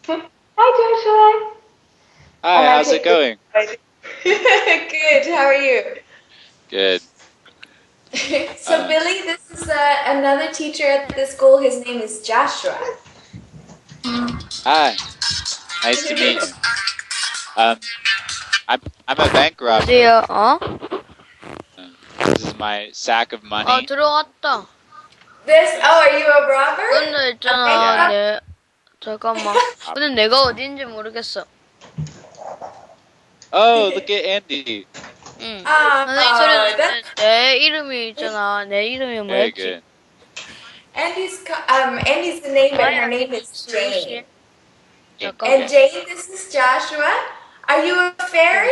Hi, Joshua. Hi, how's it going? Good. How are you? Good. So, Billy, this is another teacher at the school. His name is Joshua. Hi. Nice to meet you. I'm a bank robber. 어디요? 어? This is my sack of money. 들어갔다. Are you a robber? 근데 있잖아, 잠깐만. 근데 내가 어딘지 모르겠어. Oh, look at Andy. 응. Oh, 내 이름이 있잖아. 내 이름이 Very 뭐였지? good. Andy's the name, but her name is Jane. 잠깐만. And Jane, this is Joshua. Are you a fairy?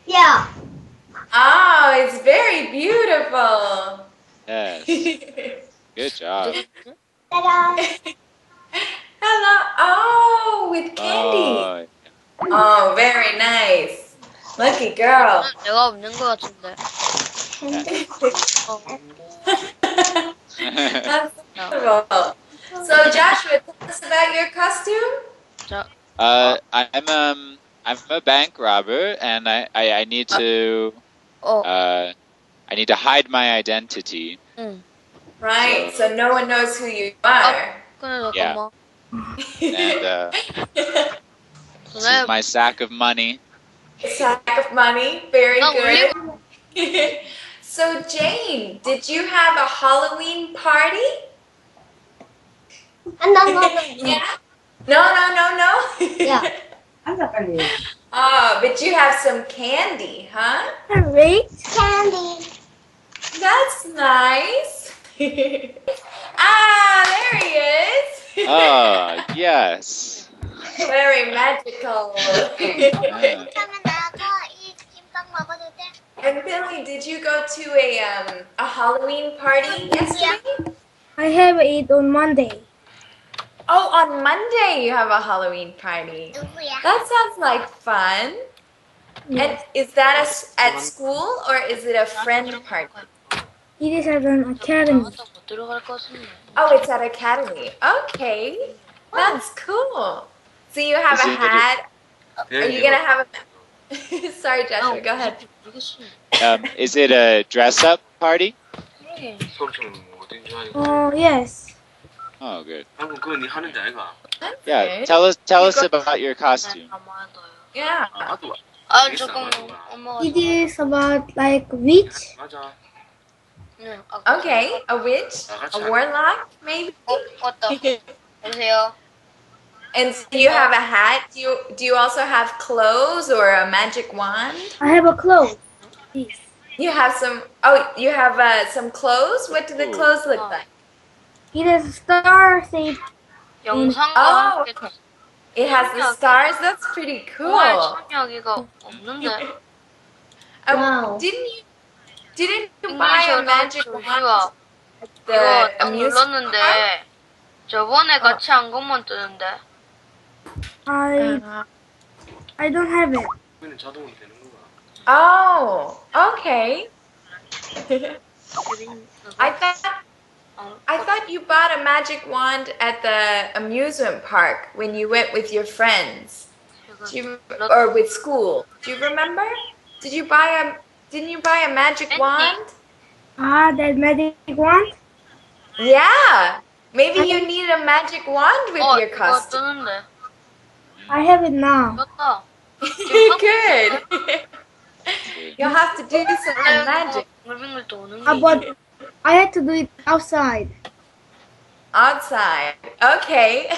Yeah. Oh, it's very beautiful. Yes. Good job. Ta-da. Hello. Oh, with candy. Oh, very nice. Lucky girl. 내가 없는 것 같은데. That's wonderful. So, Joshua, tell us about your costume. I'm a bank robber, and I need to I need to hide my identity. 응. Right. So no one knows who you are. 근데 Yeah. 잠깐만. And this is my sack of money. Sack of money. Very Oh, good. So, Jane, did you have a Halloween party? No. Yeah. No. Yeah. Oh, but you have some candy, huh? Rich candy. That's nice. There he is. Oh, yes. Very magical. And Billy, did you go to a Halloween party yesterday? I have it on Monday. Oh, on Monday you have a Halloween party. That sounds like fun. And is that at school or is it a friend party? It is at an academy. 못 들어갈 것 같은데. Oh, it's at Academy. Okay. That's cool. So you have a hat. Are you going to have a... Sorry, Joshua, go ahead. Is it a dress-up party? Oh, yes. Oh, good. 그거 네 하는데 아이가? Yeah, tell us about your costume. Yeah. 나도 잠깐만. 엄마가. It is about like witch. 맞아. 응. Okay, a witch, a warlock, maybe. 왔다. 여보세요. And so you have a hat. Do you also have clothes or a magic wand? I have a clothes. Yes. You have some. Oh, you have some clothes. What do the clothes look like? It is star-shaped. 영상과 Oh, 함께 it has the stars. That's pretty cool. 참여하기가 없는데. Wow. Didn't you buy a magic wand 조슈아. at 이거 the 딱 amusement park? 눌렀는데 저번에 같이 한 것만 뜨는데. I don't have it. 그거는 자동으로 되는 거야. Oh, okay. I thought you bought a magic wand at the amusement park when you went with your friends, or with school. Do you remember? Didn't you buy a magic wand? That magic wand? Yeah. Maybe you need a magic wand with your 이거 costume. 뜨는데. I have it now. 떴다. Good. You'll have to do some magic 빙글빙글 도는 게. But I had to do it outside. outside. Okay.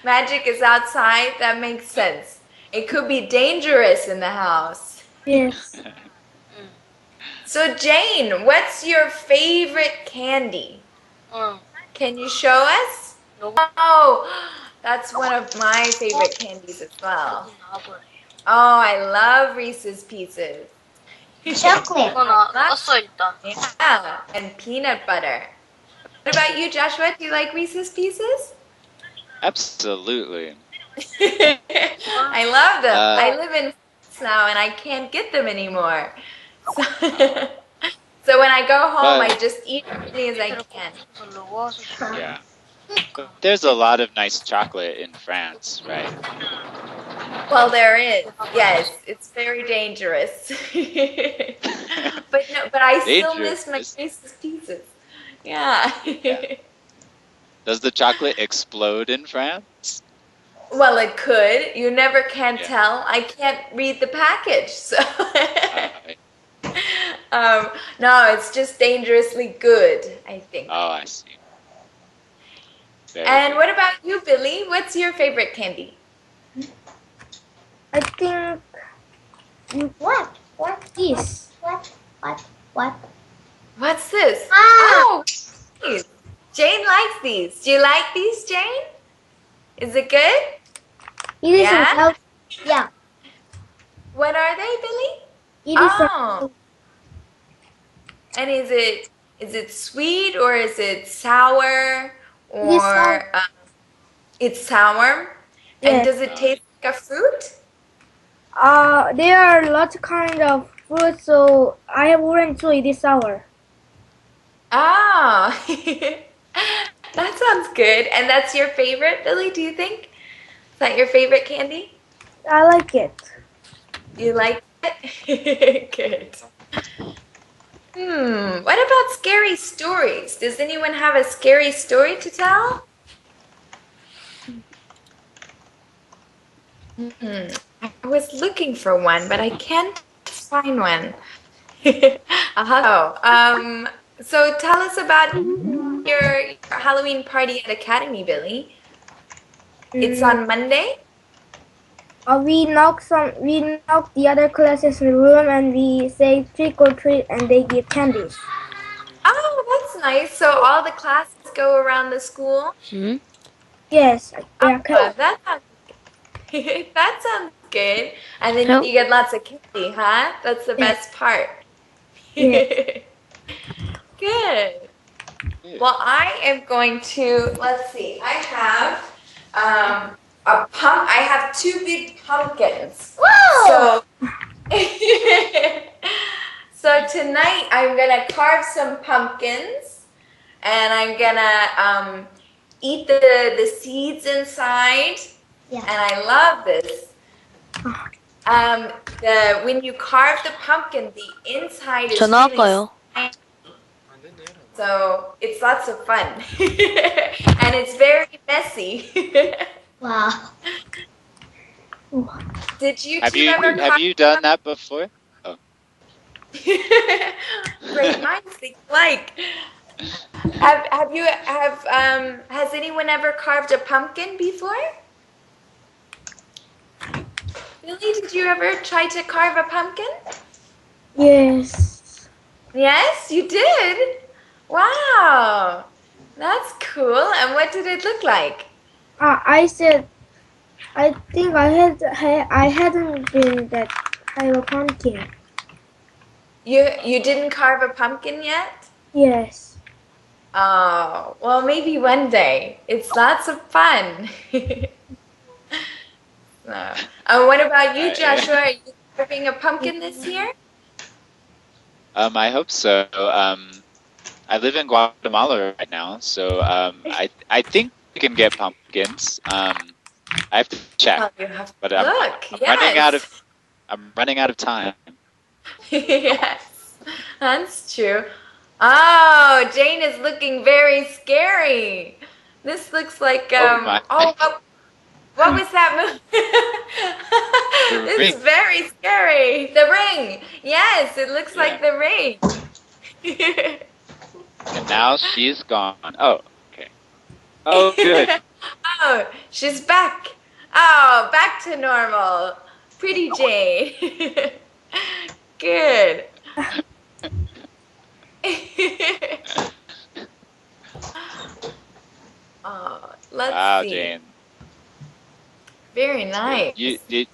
Magic is outside. That makes sense. It could be dangerous in the house. Yes. So Jane, what's your favorite candy? 응. Can you show us? Oh, that's one of my favorite candies as well. Oh, I love Reese's Pieces. Chocolate. 이거 나 떴어 일단. Yeah, and peanut butter. What about you, Joshua? Do you like Reese's Pieces? Absolutely. I love them. I live in now and I can't get them anymore. So when I go home, I just eat as many as I can. Yeah. But there's a lot of nice chocolate in France, right? Well, there is. Yes, it's very dangerous. But no, but I still miss my Dangerous. Reese's Pieces. Yeah. Yeah. Does the chocolate explode in France? Well, it could. You never can Yeah. tell. I can't read the package, so. No, it's just dangerously good, I think. Oh, I see. Very And good. what about you, Billy? What's your favorite candy? I think. What? What is? What? What's this? Ah! Oh, these. Jane likes these. Do you like these, Jane? Is it good? It is Yeah? healthy. Yeah. What are they, Billy? It is Oh. And is it sweet or is it sour It is or sour. it's sour? And Yes. does it taste like a fruit? There are lots of kind of fruits, so I have orange, so it is sour. Ah, that sounds good. And that's your favorite, Billy, do you think? Is that your favorite candy? I like it. You like it? Good. What about scary stories? Does anyone have a scary story to tell? I was looking for one, but I can't find one. So tell us about your Halloween party at Academy, Billy. It's on Monday? We knock the other classes in the room and we say trick or treat and they give candies. Oh, that's nice. So all the classes go around the school? Yes. Oh, that sounds that sounds good. And then No. you get lots of candy, huh? That's the best part. Yes. Good. Well, I am going to, let's see, I have I have two big pumpkins. Whoa! So, so tonight I'm gonna carve some pumpkins and I'm gonna eat the seeds inside. Yeah. And I love this. When you carve the pumpkin, the inside is really 전화할까요? slimy. 안 됐네. So it's lots of fun. And it's very messy. Wow. Did you Have two you ever have you done that before? Oh. Great minds think alike. Has anyone ever carved a pumpkin before? Billy, did you ever try to carve a pumpkin? Yes. Yes, you did. Wow, that's cool. And what did it look like? I said, I think I hadn't been that kind of pumpkin. You didn't carve a pumpkin yet? Yes. Oh, well, maybe one day. It's lots of fun. What about you, Joshua? Are you carving a pumpkin this year? I hope so. I live in Guatemala right now, so I think we can get pumpkins. I have to check, Well, you have to but look. I'm running out of time. Yes, that's true. Oh, Jane is looking very scary. This looks like my. what was that movie? The This ring. is very scary. The Ring. Yes, it looks like The Ring. And now she's gone. Oh, okay. Oh, good. Oh, she's back. Oh, back to normal. Pretty Jane. Good. Oh, let's Wow, see. Jane. Very nice. Do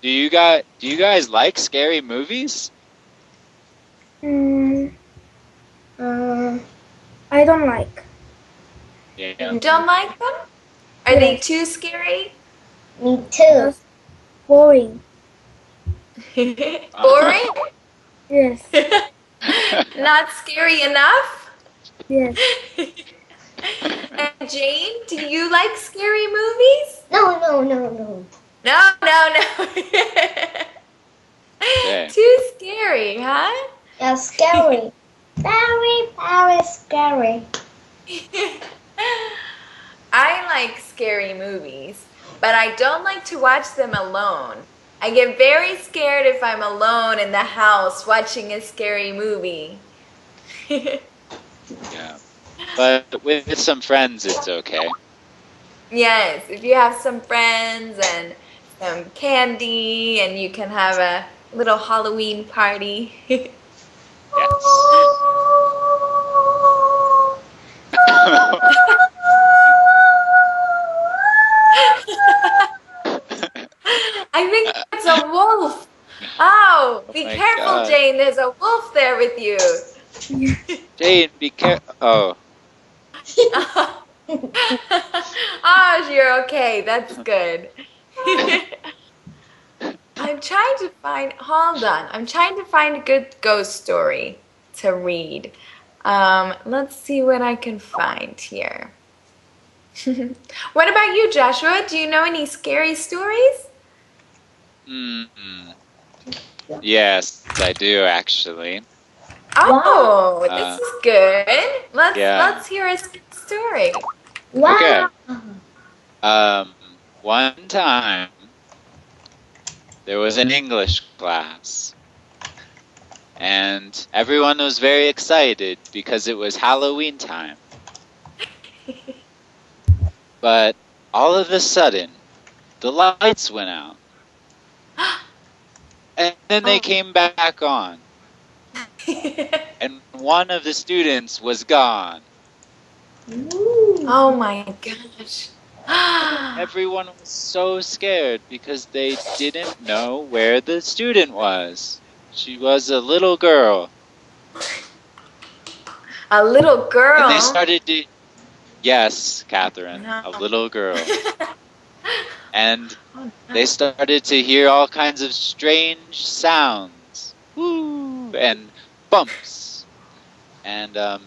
you guys like scary movies? I don't like. Yeah. You don't like them? Are they too scary? Me too. Boring. Boring? Yes. Not scary enough? Yes. Jane, do you like scary movies? No. No, no, no. Okay. Too scary, huh? Yeah, scary. Very scary. I like scary movies, but I don't like to watch them alone. I get very scared if I'm alone in the house watching a scary movie. Yeah. But with some friends, it's okay. Yes, if you have some friends and some candy and you can have a little Halloween party. Yes. I think it's a wolf. Oh, be my careful, God. Jane. There's a wolf there with you. Jane, be careful. Oh, Oh, you're okay. That's good. Hold on. I'm trying to find a good ghost story to read. Let's see what I can find here. What about you, Joshua? Do you know any scary stories? yes, I do actually. Oh, Wow. this is good. Yeah. Let's hear a story. Wow. Okay. One time there was an English class, and everyone was very excited because it was Halloween time. But all of a sudden, the lights went out, and then they came back on, and one of the students was gone. Oh my gosh. Everyone was so scared because they didn't know where the student was. She was a little girl. A little girl. And they started to... Yes, Catherine, No. a little girl. And they started to hear all kinds of strange sounds. Woo! And bumps. And the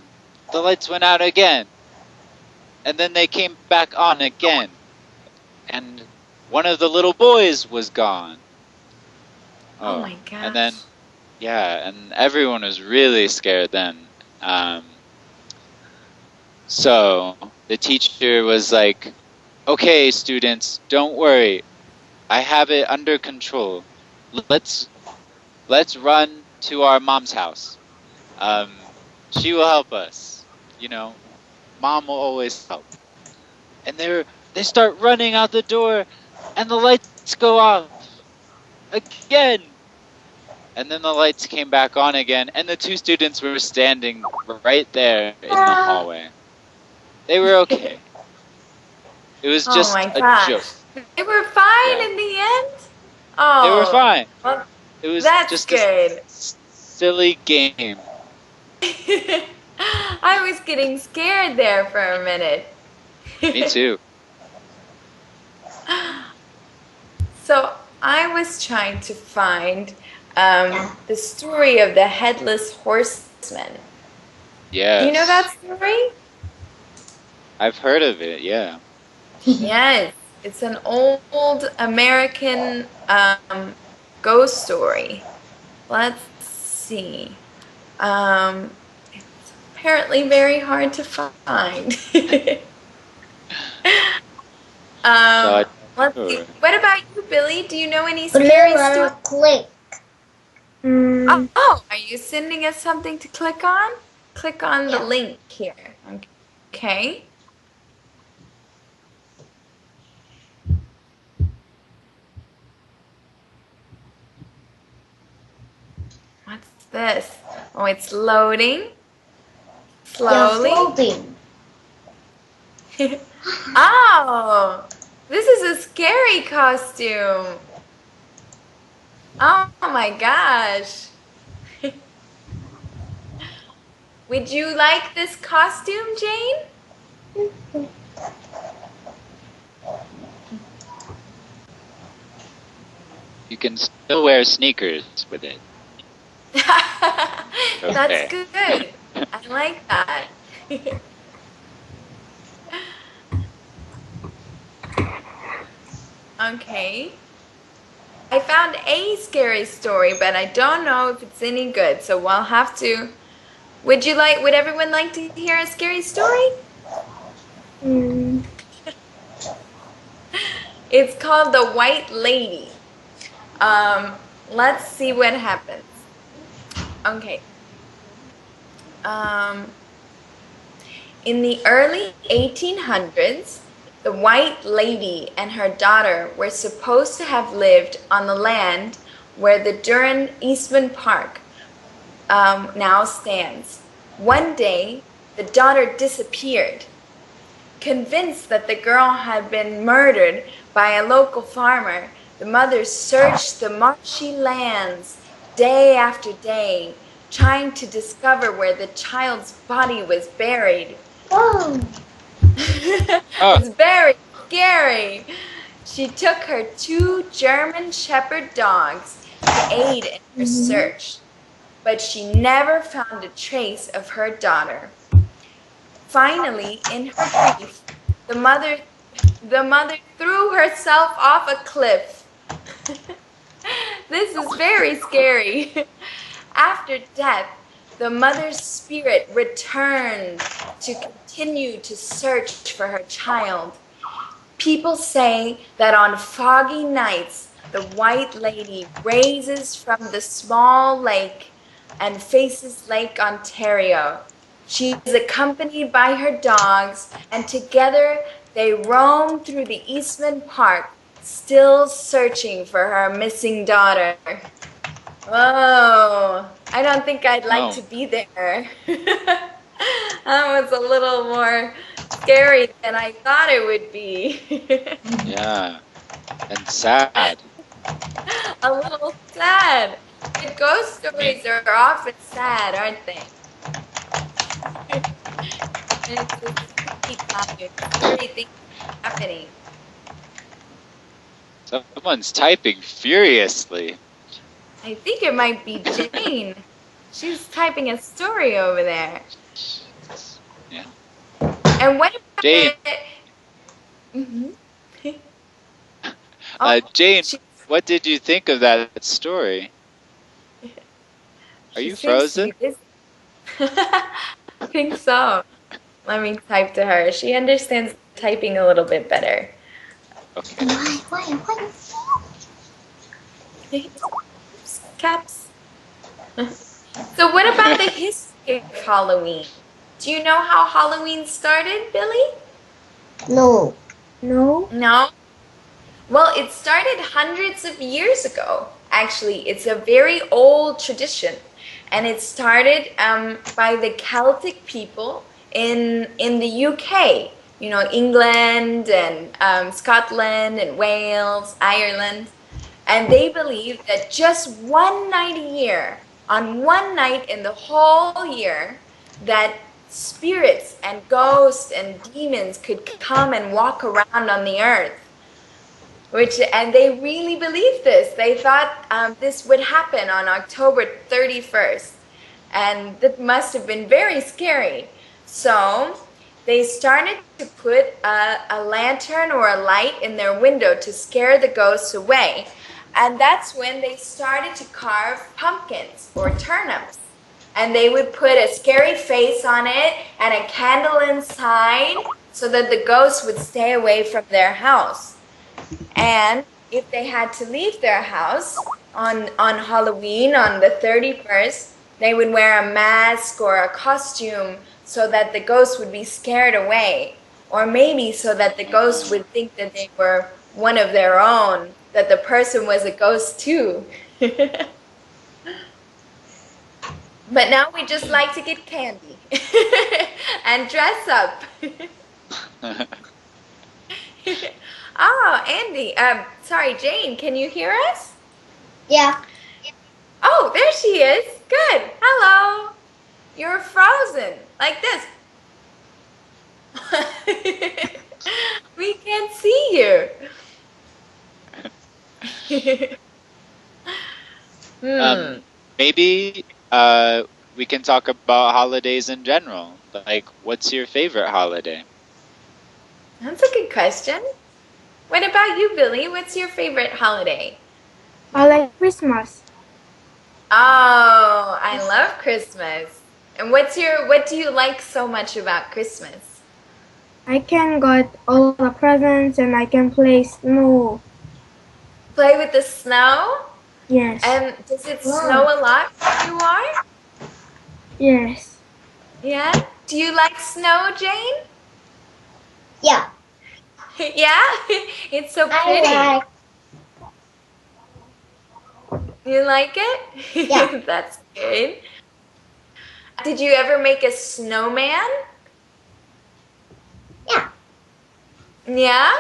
lights went out again. And then they came back on again. And one of the little boys was gone. Oh my gosh. And then, yeah, and everyone was really scared then. So the teacher was like, okay, students, don't worry. I have it under control. Let's run to our mom's house. She will help us. You know, mom will always help. And they start running out the door, and the lights go off again. And then the lights came back on again, and the two students were standing right there in the hallway. They were okay. It was just my a gosh. joke. They were fine Yeah. in the end? Oh. They were fine. Well, It was that's just good. a silly game. I was getting scared there for a minute. Me too. So I was trying to find the story of the Headless Horseman. Yes. Do you know that story? I've heard of it, yeah. Yes. It's an old American ghost story. Let's see. It's apparently very hard to find. Let's see. What about you, Billy? Do you know any scary stories? Click. Oh, are you sending us something to click on? Click on the link here. Okay. What's this? Oh, it's loading. Slowly. Loading. Oh, this is a scary costume. Oh my gosh. Would you like this costume, Jane? You can still wear sneakers with it. That's good. I like that. Okay. I found a scary story, but I don't know if it's any good, so we'll have to. Would everyone like to hear a scary story? Mm. It's called The White Lady. Let's see what happens. Okay. In the early 1800s, the White Lady and her daughter were supposed to have lived on the land where the Durham Eastman Park now stands. One day, the daughter disappeared. Convinced that the girl had been murdered by a local farmer, the mother searched the marshy lands day after day, trying to discover where the child's body was buried. Oh. It's very scary. She took her 2 German Shepherd dogs to aid in her search, but she never found a trace of her daughter. Finally, in her grief, the mother threw herself off a cliff. This is very scary. After death, the mother's spirit returned to continue to search for her child. People say that on foggy nights, the White Lady raises from the small lake and faces Lake Ontario. She is accompanied by her dogs, and together they roam through the Eastman Park, still searching for her missing daughter. Oh, I don't think I'd like to be there. That was a little more scary than I thought it would be. Yeah, and sad. A little sad. The ghost stories are often sad, aren't they? And it's a spooky time. Everything happening. Someone's typing furiously. I think it might be Jane. She's typing a story over there. Yeah. And what about Jane? Jane, what did you think of that story? Are you frozen? I think so. Let me type to her. She understands typing a little bit better. Okay. Why? Caps. So what about the history of Halloween? Do you know how Halloween started, Billy? No. No? Well, it started hundreds of years ago. Actually, it's a very old tradition. And it started by the Celtic people in the UK. You know, England and Scotland and Wales, Ireland. And they believed that just one night a year, on one night in the whole year, that spirits and ghosts and demons could come and walk around on the earth. And they really believed this. They thought this would happen on October 31st. And that must have been very scary. So they started to put a lantern or a light in their window to scare the ghosts away. And that's when they started to carve pumpkins or turnips. And they would put a scary face on it and a candle inside so that the ghosts would stay away from their house. And if they had to leave their house on Halloween, on the 31st, they would wear a mask or a costume so that the ghosts would be scared away. Or maybe so that the ghosts would think that they were one of their own, that the person was a ghost too. But now we just like to get candy and dress up. Oh, Andy, sorry, Jane, can you hear us? Yeah. Oh, there she is. Good. Hello. You're frozen like this. We can't see you. Maybe we can talk about holidays in general. Like, what's your favorite holiday? That's a good question. What about you, Billy? What's your favorite holiday? I like Christmas. Oh, I love Christmas. And what do you like so much about Christmas? I can get all the presents and I can play snow. Play with the snow? Yes. And does it snow a lot where you are? Yes. Yeah? Do you like snow, Jane? Yeah. Yeah? It's so pretty. I like. You like it? Yeah. That's good. Did you ever make a snowman? Yeah. Yeah?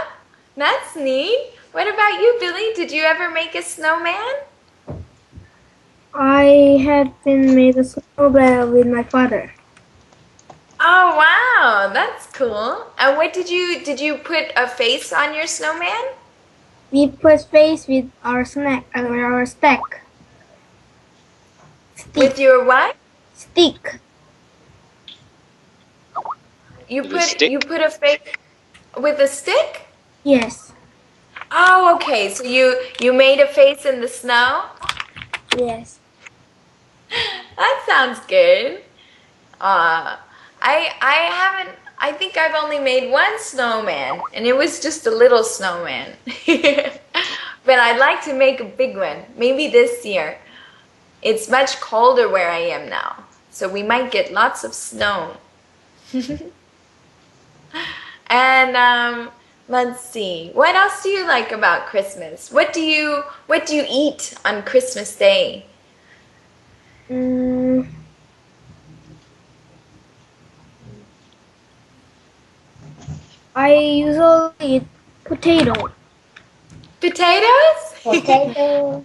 That's neat. What about you, Billy? Did you ever make a snowman? I had been made a snowman with my father. Oh, wow. That's cool. And what did you put a face on your snowman? We put face with our stick. With your what? Stick. With a stick? You put a face with a stick? Yes. Oh, okay. So you made a face in the snow? Yes. That sounds good. I think I've only made one snowman, and it was just a little snowman. But I'd like to make a big one, maybe this year. It's much colder where I am now, so we might get lots of snow. And let's see, what else do you like about Christmas? What do you eat on Christmas Day? I usually eat potato. Potatoes? Potato.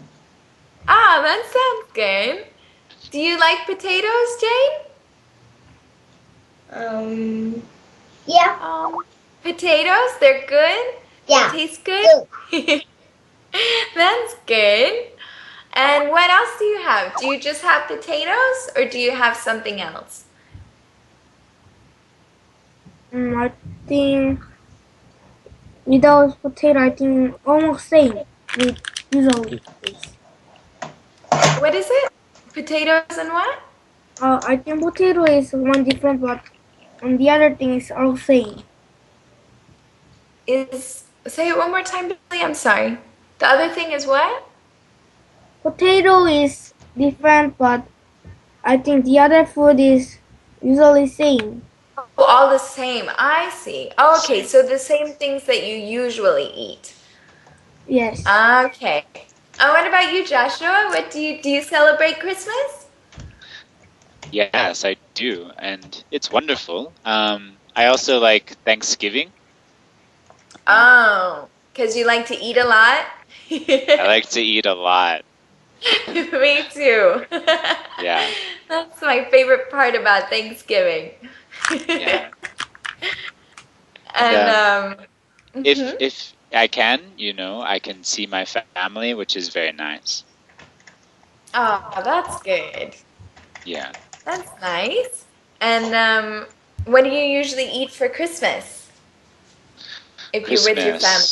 Ah, that sounds good. Do you like potatoes, Jane? Yeah. Potatoes, they're good? Yeah. They taste good? That's good. And what else do you have? Do you just have potatoes or do you have something else? I think without potato, I think almost same with usually. What is it? Potatoes and what? I think potato is one different, but on the other thing is all same. Say it one more time, Billy. I'm sorry. The other thing is what? Potato is different, but I think the other food is usually same. Oh, all the same. I see. Oh, okay. So the same things that you usually eat. Yes. Okay. What about you, Joshua? What do you celebrate Christmas? Yes, I do, and it's wonderful. I also like Thanksgiving. Oh, because you like to eat a lot? I like to eat a lot. Me too. Yeah. That's my favorite part about Thanksgiving. Yeah. And If I can, I can see my family, which is very nice. oh, that's good. Yeah. That's nice. And what do you usually eat for Christmas? If you're with your family.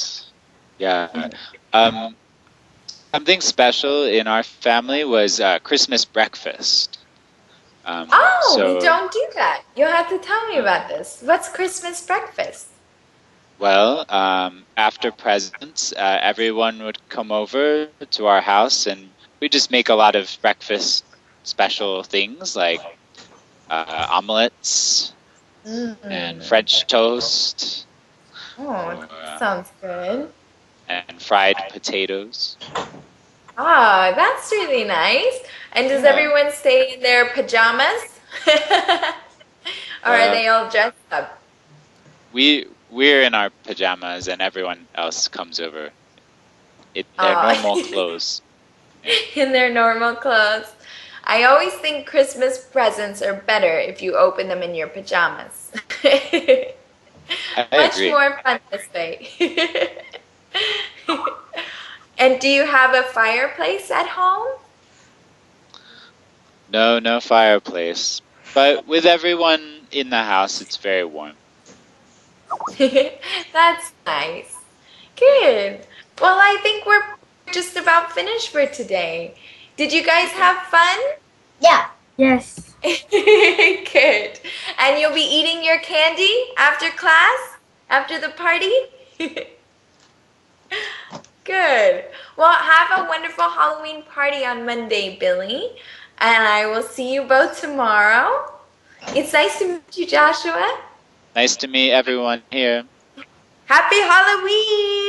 Yeah. Something special in our family was Christmas breakfast. We don't do that. You'll have to tell me about this. What's Christmas breakfast? Well, after presents, everyone would come over to our house, and we just make a lot of breakfast special things like omelets and French toast. Oh, sounds good. And fried potatoes. Ah, that's really nice. And does everyone stay in their pajamas? Or are they all dressed up? We're in our pajamas, and everyone else comes over. Their normal clothes. In their normal clothes. I always think Christmas presents are better if you open them in your pajamas. Much agree. more fun this way. And do you have a fireplace at home? No fireplace. But with everyone in the house, it's very warm. That's nice. Good. Well, I think we're just about finished for today. Did you guys have fun? Yeah. Yes. Good. And you'll be eating your candy after class? After the party? Good. Well, have a wonderful Halloween party on Monday, Billy. And I will see you both tomorrow. It's nice to meet you, Joshua. Nice to meet everyone here. Happy Halloween!